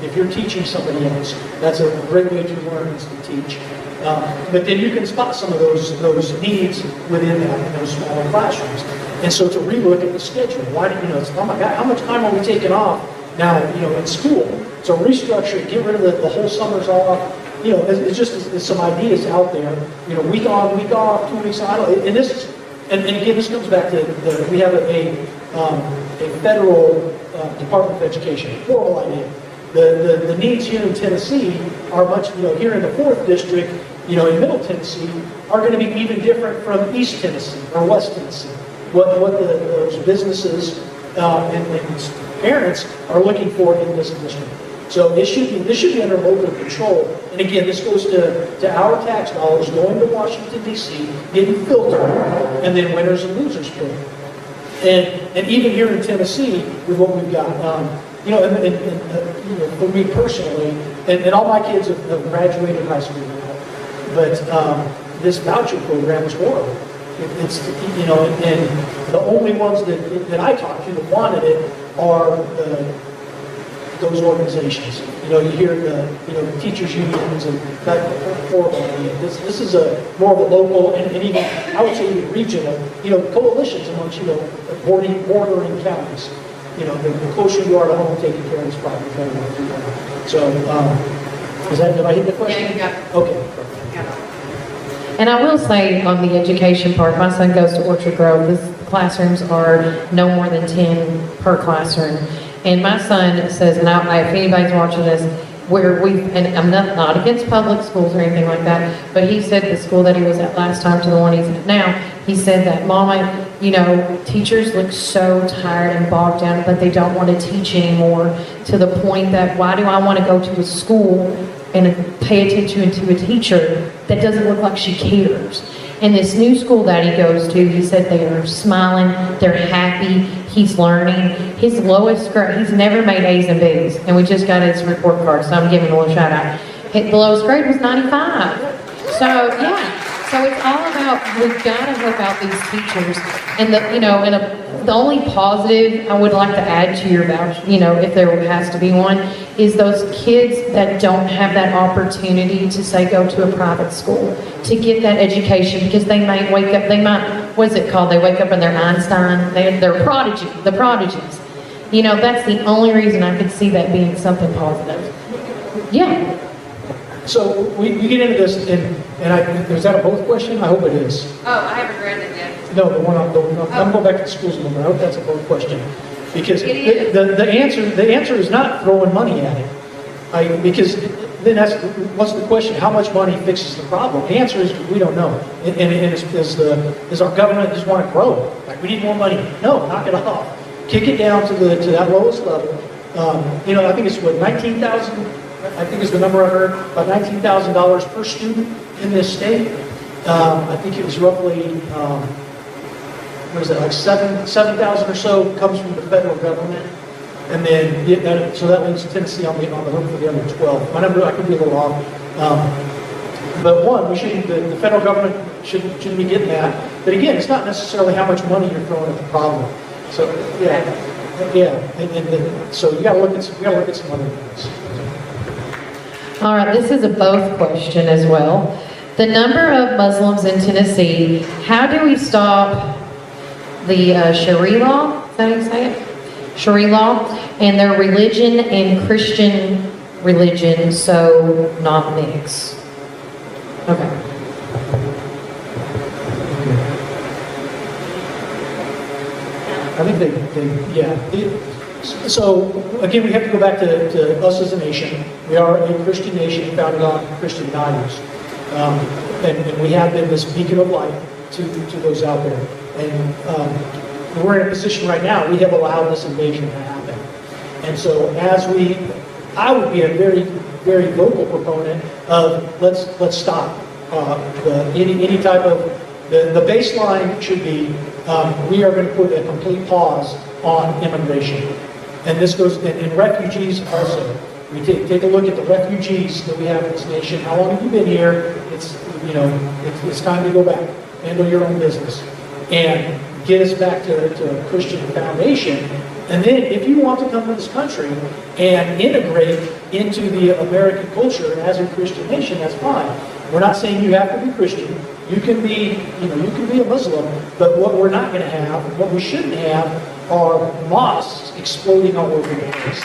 If you're teaching somebody else, that's a great way to learn is to teach. But then you can spot some of those needs within that in those smaller classrooms. And so to relook at the schedule, why do it's, oh my God, how much time are we taking off now? In school. So restructure it, get rid of the whole summer's off. It's just some ideas out there. Week on, week off, 2 weeks on. And again, this comes back to we have a federal Department of Education. Horrible idea. The needs here in Tennessee are much. Here in the 4th district, in Middle Tennessee, are going to be even different from East Tennessee or West Tennessee. What those businesses and parents are looking for in this district. So this should be under local control. And again, this goes to our tax dollars going to Washington, D.C., getting filtered, and then winners and losers pay. And even here in Tennessee, with what we've got, for me personally, and all my kids have graduated high school now, but this voucher program is horrible. It's and the only ones that I talk to that wanted it are those organizations. You hear the teachers unions and that horrible idea. This is more of a local and even I would say even regional coalitions amongst bordering counties. The closer you are to home, taking care of this problem, the better we'll do that. So did I hit the question? Yeah, you got it. Okay. Yeah. And I will say on the education part, my son goes to Orchard Grove. The classrooms are no more than 10 per classroom. And my son says, and if anybody's watching this, and I'm not against public schools or anything like that, but he said the school that he was at last time to the one he's at now, he said that, Mama, teachers look so tired and bogged down, but they don't want to teach anymore, to the point that why do I want to go to a school and pay attention to a teacher that doesn't look like she cares? And this new school that he goes to, he said they are smiling, they're happy, he's learning. His lowest grade, he's never made A's and B's, and we just got his report card, so I'm giving him a little shout out. The lowest grade was 95. So yeah, so it's all about, we've got to help out these teachers. And the only positive I would like to add to your voucher, if there has to be one, is those kids that don't have that opportunity to say go to a private school to get that education, because they might wake up, what's it called? They wake up and they're Einstein, they're the prodigies. That's the only reason I could see that being something positive. Yeah. So we get into this, is that a both question? I hope it is. Oh, I haven't read it yet. No, I'm going back to the schools a moment. I hope that's a both question. Because the answer is not throwing money at it. Because then what's the question? How much money fixes the problem? The answer is we don't know. And does our government just want to grow? Like, we need more money. No, knock it off. Kick it down to that lowest level. I think it's what, 19,000. I think is the number I heard, about $19,000 per student in this state. I think it was roughly, like 7,000 or so comes from the federal government. And then, so that leaves Tennessee on the hook for the other 12. My number, I could be a little off. But one, the federal government shouldn't be getting that. But again, it's not necessarily how much money you're throwing at the problem. So, yeah. So we got to look at some other things. All right, this is a both question as well. The number of Muslims in Tennessee, how do we stop the Sharia law? Is that how you say it? Sharia law, and their religion and Christian religion so not mix? Okay. I think so again, we have to go back to us as a nation. We are a Christian nation founded on Christian values. And we have been this beacon of light to those out there. And we're in a position right now, we have allowed this invasion to happen. And so I would be a very, very vocal proponent of let's stop. any type of, the baseline should be, we are going to put a complete pause on immigration. And this goes, and refugees also. We take a look at the refugees that we have in this nation. How long have you been here? It's time to go back. Handle your own business. And get us back to a Christian foundation. And then if you want to come to this country and integrate into the American culture as a Christian nation, that's fine. We're not saying you have to be Christian. You can be a Muslim, but what we're not going to have, what we shouldn't have, are mosques exploding all over the place.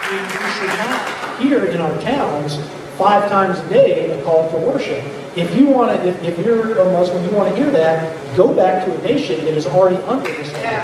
We should not hear in our towns 5 times a day a call to worship. If you want to, if you're a Muslim, you want to hear that, go back to a nation that is already under this law.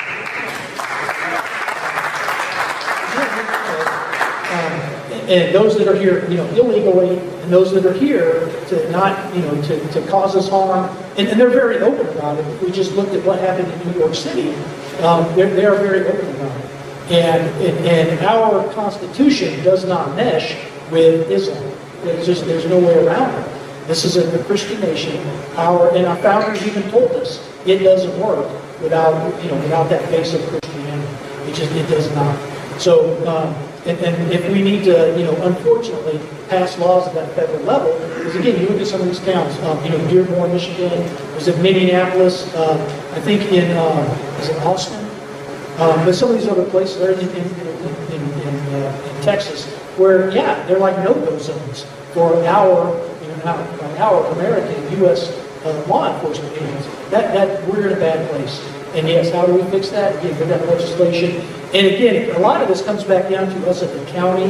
And those that are here, illegally, and those that are here to not, to cause us harm, and they're very open about it. If we just looked at what happened in New York City, they are very open about it. And our Constitution does not mesh with Islam. There's no way around it. This is a Christian nation. Our founders even told us it doesn't work without that base of Christianity. It does not. So, and if we need to, unfortunately, pass laws at that federal level, because again, you look at some of these towns, Dearborn, Michigan, was it Minneapolis, I think is it Austin? But some of these other places are in Texas, where, they're like no-go zones for our American, U.S. Law enforcement agents. That we're in a bad place. And yes, how do we fix that? Again, with that legislation. And again, a lot of this comes back down to us at the county,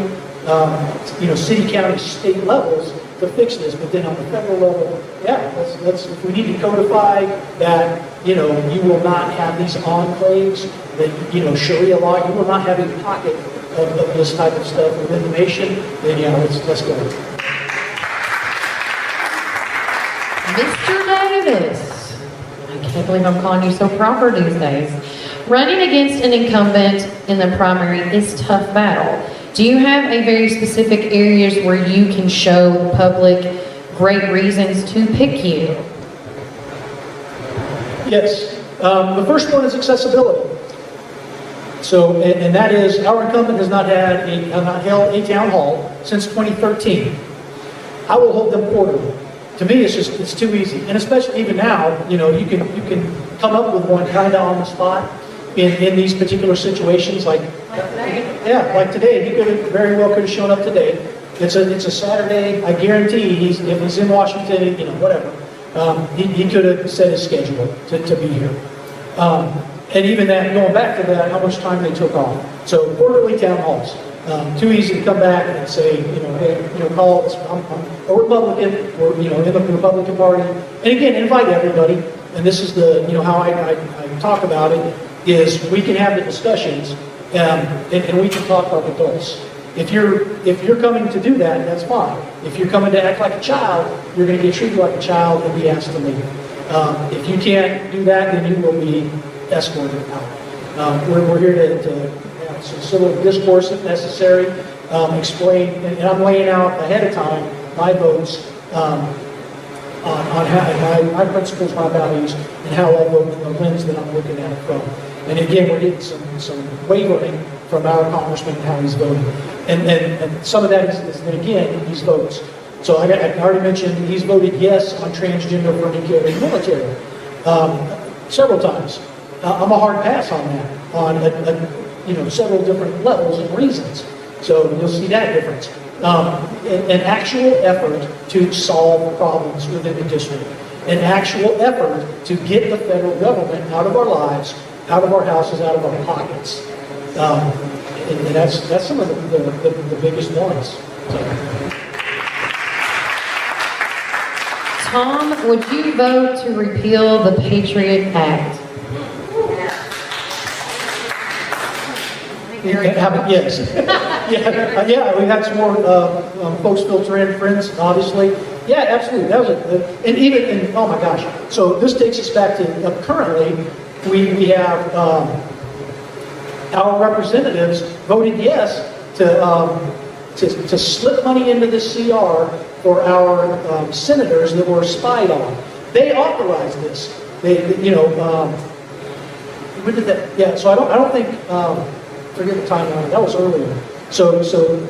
city, county, state levels to fix this. But then on the federal level, let's if we need to codify that, you will not have these enclaves, that, Sharia law, you will not have a pocket of this type of stuff within the nation, then let's go. Mr. Davis, I can't believe I'm calling you so proper these days. Running against an incumbent in the primary is tough battle. Do you have a very specific areas where you can show the public great reasons to pick you? Yes. The first one is accessibility. So, and that is, our incumbent has not held a town hall since 2013. I will hold them quarterly. To me, it's too easy, and especially even now, you can come up with one kind of on the spot in these particular situations, like today. He very well could have shown up today. It's a Saturday. I guarantee if he's in Washington, whatever, he could have set his schedule to be here. And even that, going back to that, how much time they took off. So quarterly town halls. Too easy to come back and say, call, I'm a Republican, or, in the Republican Party. And again, invite everybody. And this is how I talk about it, is we can have the discussions, and we can talk like adults. If you're coming to do that, that's fine. If you're coming to act like a child, you're going to get treated like a child and be asked to leave. If you can't do that, then you will be escorted out. We're here to have some civil discourse if necessary, explain, and I'm laying out ahead of time my votes on how my principles, my values, and how I vote in the lens that I'm looking at it from. And again, we're getting some wavering from our congressman and how he's voting. And some of that is again, these votes. So I already mentioned he's voted yes on transgender for nuclear in the military several times. I'm a hard pass on that, on several different levels and reasons. So you'll see that difference. An actual effort to solve problems within the district. An actual effort to get the federal government out of our lives, out of our houses, out of our pockets. And that's some of the biggest ones. So. Tom, would you vote to repeal the Patriot Act? Yes. We've had some more folks filter in, friends, obviously. Yeah, absolutely. That was oh my gosh. So this takes us back to currently, we have our representatives voted yes to to slip money into the CR for our senators that were spied on. They authorized this. When did that? Yeah. So I don't think. Forget the timeline. That was earlier. So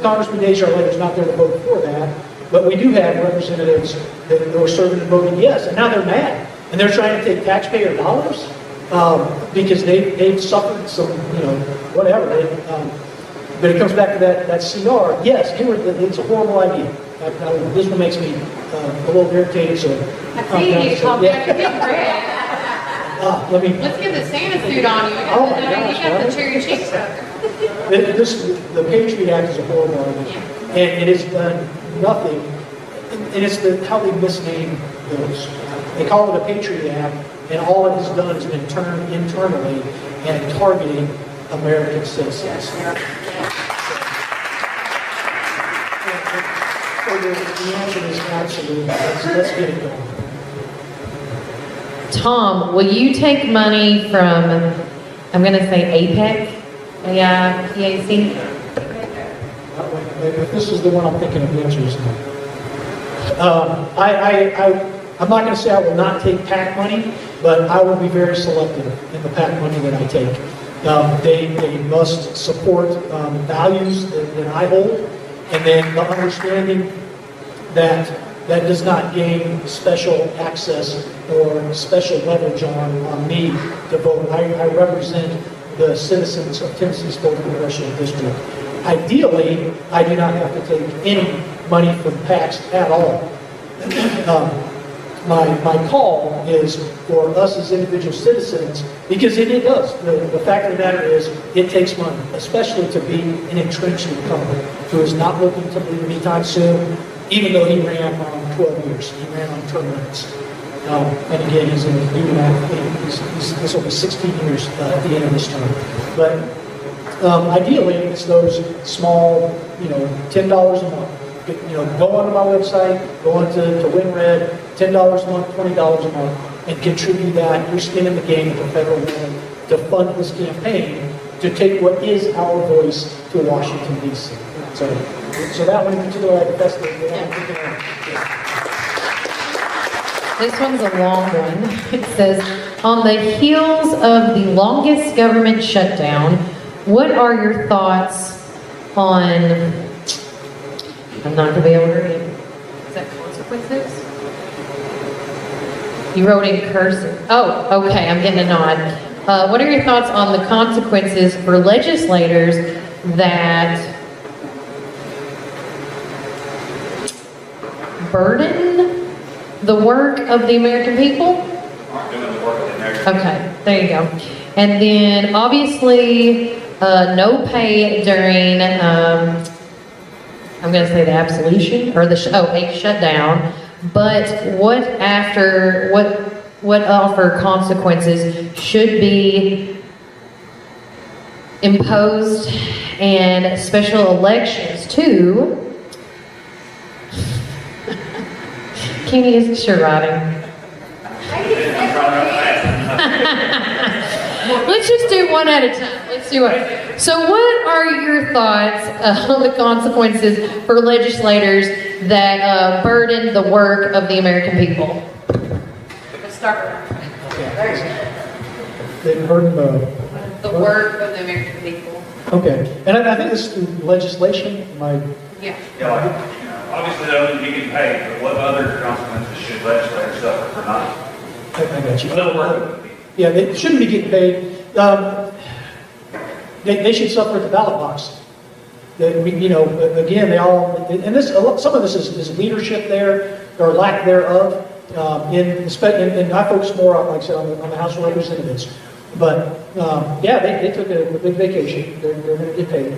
Congressman DesJarlais is not there to vote for that, but we do have representatives that were serving and voting yes, and now they're mad and they're trying to take taxpayer dollars because they've suffered some, whatever. But it comes back to that CR. Yes, it's a horrible idea. This one makes me a little irritated. So I see you called back to get bread. Let's get the Santa suit on you. Oh my gosh, you got the cherry cheeks. The Patriot Act is a horrible idea, and it has done nothing. And it's how they misname those. They call it a Patriot Act, and all it has done is been turned internally and targeting American citizens. So the answer is absolutely. Let's get it going. Tom, will you take money from, I'm going to say APEC, PAC? If this is the one I'm thinking of, the answer is no. I'm not going to say I will not take PAC money, but I will be very selective in the PAC money that I take. They must support values that I hold, and then the understanding that does not gain special access or special leverage on me to vote. I represent the citizens of Tennessee's 4th Congressional District. Ideally, I do not have to take any money from PACs at all. My call is for us as individual citizens, because it does. The fact of the matter is, it takes money, especially to be an entrenched incumbent who is not looking to leave anytime soon, even though he ran on 12 years. He ran on term limits. And again, he's in this will be 16 years at the end of this term. But ideally, it's those small, $10 a month. Go onto my website, go onto WinRed, $10 a month, $20 a month, and contribute that. You're skin in the game at the federal level to fund this campaign to take what is our voice to Washington, D.C. So that one in particular, that's the one I'm thinking of. This one's a long one. It says, on the heels of the longest government shutdown, what are your thoughts on, I'm not going to be able to read it. Is that consequences? You wrote in cursive. Oh, okay, I'm getting a nod. What are your thoughts on the consequences for legislators that burden the work of the American people? Aren't doing the work of the American people. Okay, there you go. And then obviously no pay during, I'm going to say the absolution, or a shutdown. But what offer consequences should be imposed and special elections too? Kenny, is your writing? Let's just do one at a time. Let's do it. So what are your thoughts on the consequences for legislators that burden the work of the American people? Let's start. They burden The work of the American people. Okay, and I think this legislation, Yeah. Obviously, they don't need to be getting paid, but what other consequences should legislators suffer for not? I got you. Little work. Yeah, they shouldn't be getting paid. They should suffer at the ballot box. Again, they all, and some of this is leadership there, or lack thereof, and I focus more on, like I said, on the House of Representatives. But, they took a big vacation. They're going to get paid,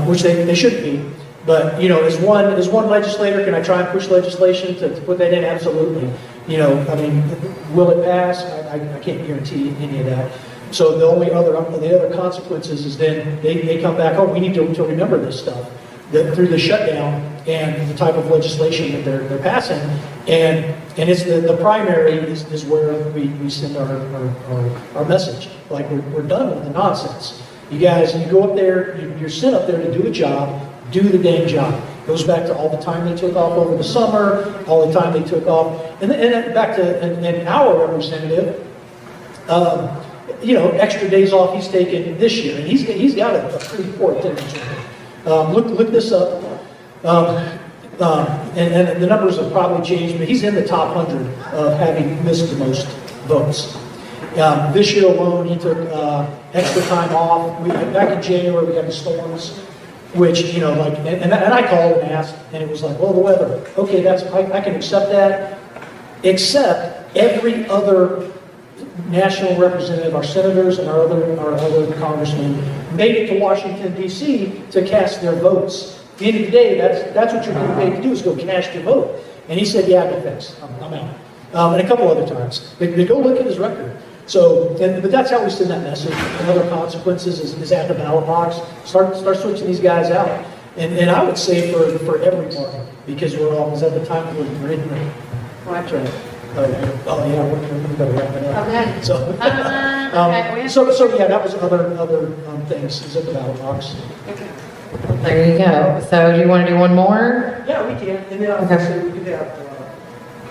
which they should be. But, as one legislator, can I try and push legislation to put that in? Absolutely. Will it pass? I can't guarantee any of that. So the other consequences is then they come back, we need to remember this stuff through the shutdown and the type of legislation that they're passing. And it's the primary is where we send our message. Like we're done with the nonsense. You guys, you go up there, you're sent up there to do a job. Do the dang job. Goes back to all the time they took off over the summer, all the time they took off, and then back to and our representative, extra days off he's taken this year, and he's got a pretty poor attendance rate. Look this up, and the numbers have probably changed, but he's in the top 100 of having missed the most votes. This year alone, he took extra time off. Back in January, we had the storms, which, and I called and asked, and it was like, well, the weather. Okay, I can accept that, except every other national representative, our senators and our other congressmen, made it to Washington, D.C. to cast their votes. At the end of the day, that's what you're getting paid to do, is go cast your vote. And he said, yeah, no thanks, I'm out. And a couple other times. They go look at his record. So, but that's how we send that message. Another consequences is at the ballot box. Start switching these guys out. And I would say for every party, because we're always at the time we're in there. That's right. We better wrap it up. Okay. So, that was other things. Is at the ballot box. Okay. There you go. So do you want to do one more? Yeah, we can. And then Okay. so we could have.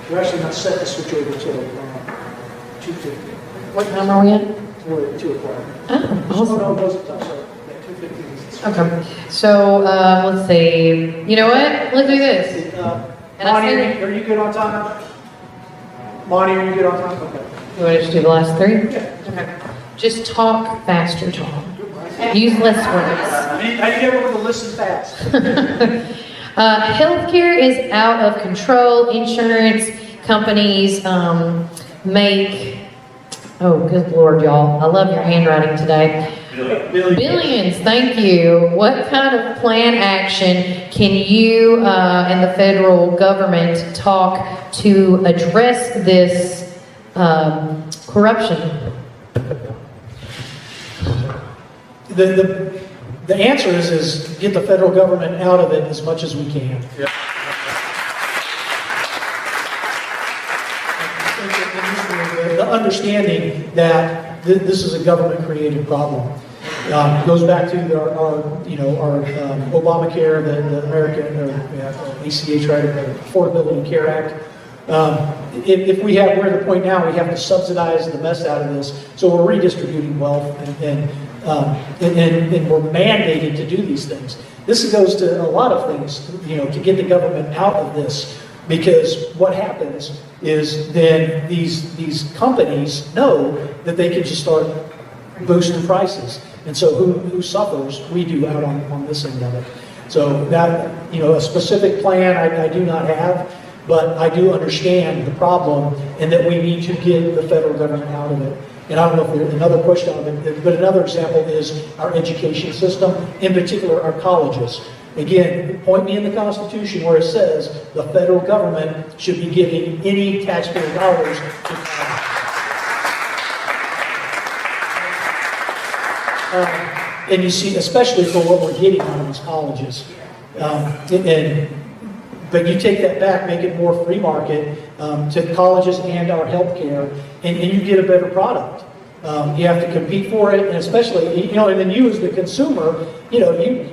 We're actually not set to switch over to 250. What time are we at? We're at 2 o'clock. Oh, Oh, awesome. no, those are sorry. Yeah, 250. Okay. So let's see. You know what? Let's do this. And I Monty, said- are you good on time? Monty, are you good on time? Okay. You want to just do the last three? Yeah. Okay. Just talk faster, Tom. Use less words. I need everyone to listen fast. Healthcare is out of control. Insurance companies make, oh, good Lord, y'all. I love your handwriting today. Billions, thank you. What kind of plan action can you and the federal government talk to address this corruption? The answer is get the federal government out of it as much as we can. Yep. The understanding that this is a government-created problem goes back to our Obamacare, the American ACH, right, the Affordability Care Act. If we're at the point now, we have to subsidize the mess out of this, so we're redistributing wealth and we're mandated to do these things. This goes to a lot of things, to get the government out of this, because what happens is then these companies know that they can just start boosting prices. And so who suffers? We do out on this end of it. So that, a specific plan I do not have, but I do understand the problem and that we need to get the federal government out of it. And I don't know if there's another question on it, but another example is our education system, in particular our colleges. Again, point me in the Constitution where it says the federal government should be giving any taxpayer dollars to colleges. And you see, especially for what we're getting out of these colleges. But you take that back, make it more free market to colleges and our healthcare, and you get a better product. You have to compete for it, and especially, and then you as the consumer, you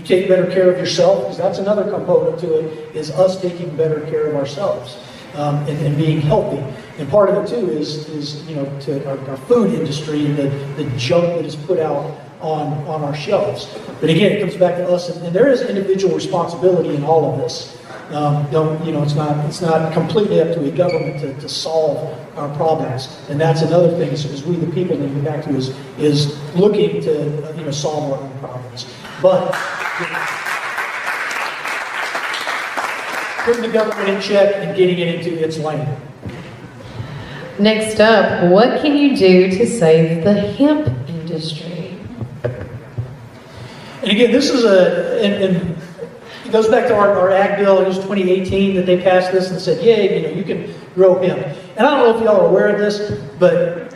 take better care of yourself, because that's another component to it, is us taking better care of ourselves and being healthy. And part of it too is to our food industry and the junk that is put out on our shelves. But again, it comes back to us, and there is individual responsibility in all of this. It's not completely up to a government to solve our problems, and that's another thing. Is we the people that we get back to is looking to solve our own problems, but putting the government in check and getting it into its lane. Next up, what can you do to save the hemp industry? And again, this is and it goes back to our ag bill. It was 2018 that they passed this and said, yay, you can grow hemp. And I don't know if y'all are aware of this, but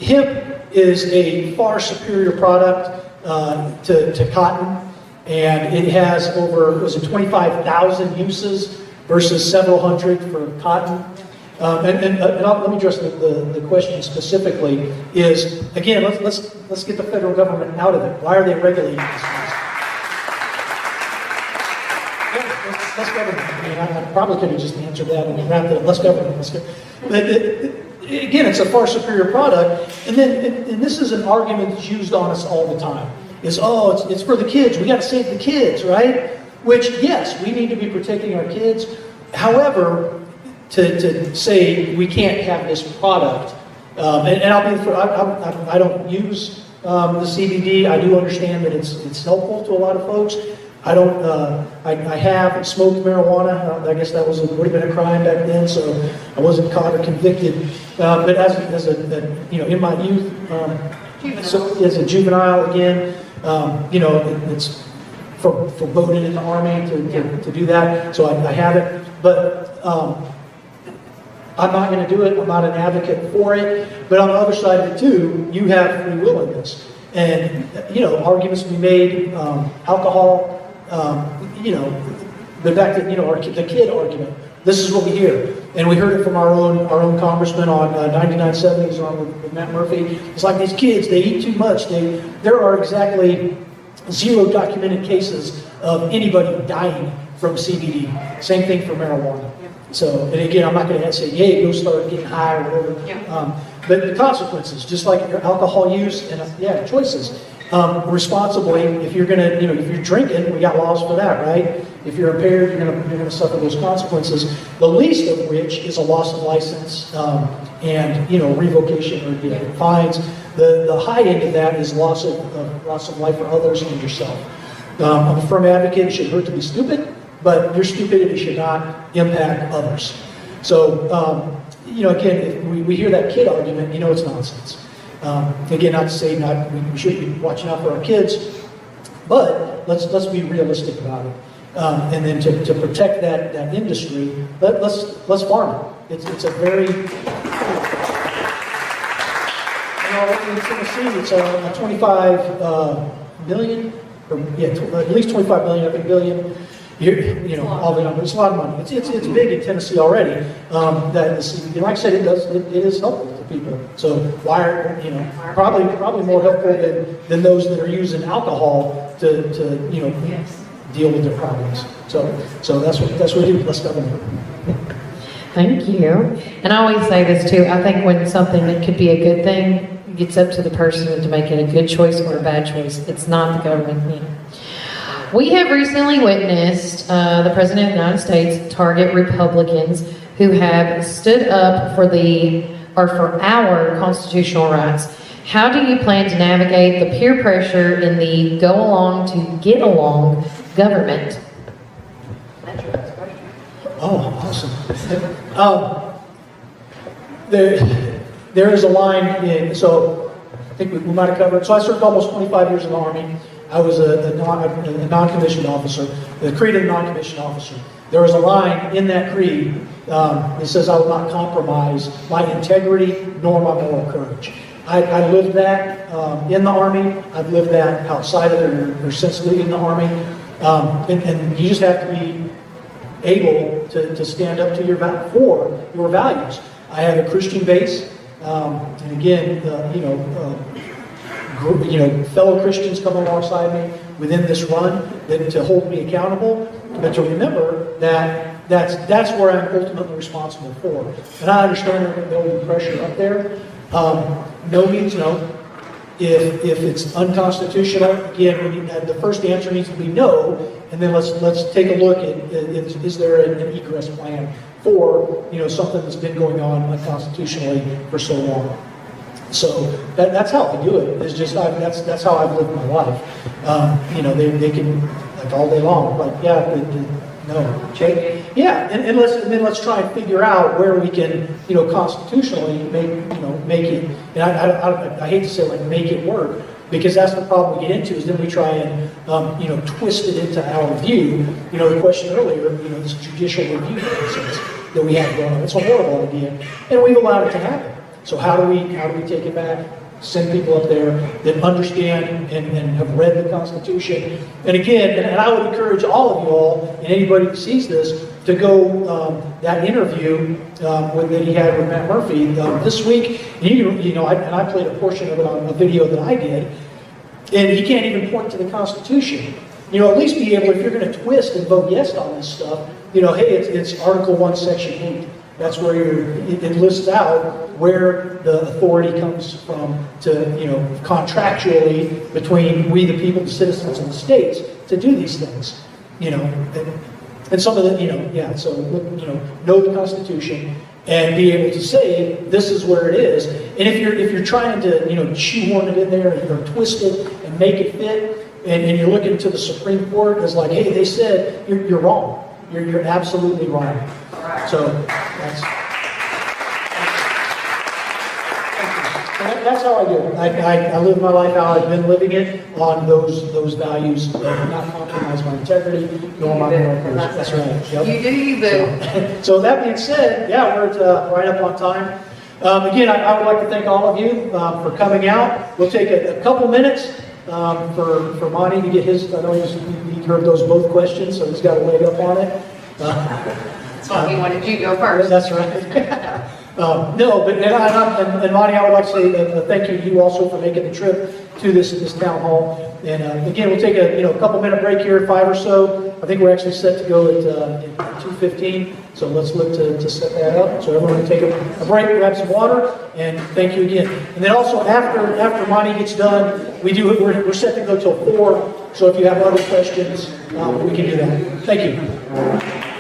hemp is a far superior product to cotton. And it has over, 25,000 uses versus several hundred for cotton. Let me address the question specifically. Is again, let's get the federal government out of it. Why are they regulating this? Yeah, less government. I mean, I probably could have just answered that and wrapped it up. Less government. But again, it's a far superior product. And then, and this is an argument that's used on us all the time. It's for the kids. We got to save the kids, right? Which, yes, we need to be protecting our kids. However, to say we can't have this product, and I don't use the CBD. I do understand that it's helpful to a lot of folks. I don't. I have smoked marijuana. I guess that would have been a crime back then, so I wasn't caught or convicted. But as a in my youth, so as a juvenile again, it's forbidden in the Army to do that. So I haven't. But I'm not going to do it. I'm not an advocate for it. But on the other side of it too, you have free will in this, and arguments to be made. Alcohol. But back to the kid argument. This is what we hear, and we heard it from our own congressman on 99.70s on with Matt Murphy. It's like these kids, they eat too much. There are exactly 0 documented cases of anybody dying from CBD. Same thing for marijuana. So, and again, I'm not going to say, hey, go start getting high or whatever. Yeah. But the consequences, just like your alcohol use and choices. Responsibly, if you're gonna, if you're drinking, we got laws for that, right? If you're impaired, you're gonna suffer those consequences. The least of which is a loss of license and revocation or fines. The high end of that is loss of life for others and yourself. I'm a firm advocate. It should hurt to be stupid, but your stupidity should not impact others. So again, if we hear that kid argument, it's nonsense. Again, not to say we should be watching out for our kids, but let's be realistic about it. And then to protect that industry, let's farm it. It's a very in Tennessee, it's a 25 million, at least 25 million, I think billion. All the numbers. It's a lot of money. It's big in Tennessee already. Like I said, it is helpful to people. So probably more helpful than those that are using alcohol to deal with their problems. So that's what we do. Let's government. Thank you. And I always say this too. I think when something that could be a good thing, it's up to the person to make it a good choice or a bad choice. It's not the government. We have recently witnessed the President of the United States target Republicans who have stood up for our constitutional rights. How do you plan to navigate the peer pressure in the go along to get along government? Oh, awesome. There is a line so I think we might have covered. So I served almost 25 years in the Army. I was a non-commissioned officer, the creed of a non-commissioned officer. There was a line in that creed that says, I will not compromise my integrity nor my moral courage. I lived that in the Army. I've lived that outside of it or since leaving the Army. And you just have to be able to stand up to for your values. I have a Christian base. And again, fellow Christians come alongside me within this run to hold me accountable, but to remember that that's where I'm ultimately responsible for. And I understand that there will be pressure up there. No means no. If it's unconstitutional, again, the first answer needs to be no, and then let's take a look at is there an egress plan for something that's been going on unconstitutionally for so long. So that's how I do it. It's just that's how I've lived my life. They can like all day long, like no, Jake. Yeah, and let's try and figure out where we can constitutionally make it. And I hate to say like make it work, because that's the problem we get into is then we try and twist it into our view. The question earlier, this judicial review process that we have going on. It's a horrible idea, and we've allowed it to happen. So how do we take it back? Send people up there that understand and have read the Constitution. And again, and I would encourage all of you all, and anybody who sees this, to go that interview that he had with Matt Murphy this week. And I played a portion of it on a video that I did. And he can't even point to the Constitution at least be able, if you're going to twist and vote yes on this stuff, hey, it's Article 1, Section 8. That's where it lists out where the authority comes from to, contractually between we the people, the citizens, and the states to do these things, and some of the, so, know the Constitution and be able to say, this is where it is. And if you're trying to, shoehorn it in there or twist it and make it fit, and you're looking to the Supreme Court as like, hey, they said, you're wrong. You're absolutely wrong. So that's how I do it. I live my life how I've been living it on those values of not compromise my integrity, nor my moral. That's right. Yep. You do you, boo. So that being said, yeah, we're right up on time. Again, I would like to thank all of you for coming out. We'll take a couple minutes for Monty to get his. I know he heard those both questions, so he's got a leg up on it. That's why he wanted you to go first. That's right. No, but and Monty, I would like to say thank you to you also for making the trip to this town hall. And again, we'll take a couple minute break here at 5 or so. I think we're actually set to go at 2:15. So let's look to set that up. So everyone can take a break, grab some water, and thank you again. And then also after Monty gets done, we're set to go till 4. So if you have other questions, we can do that. Thank you.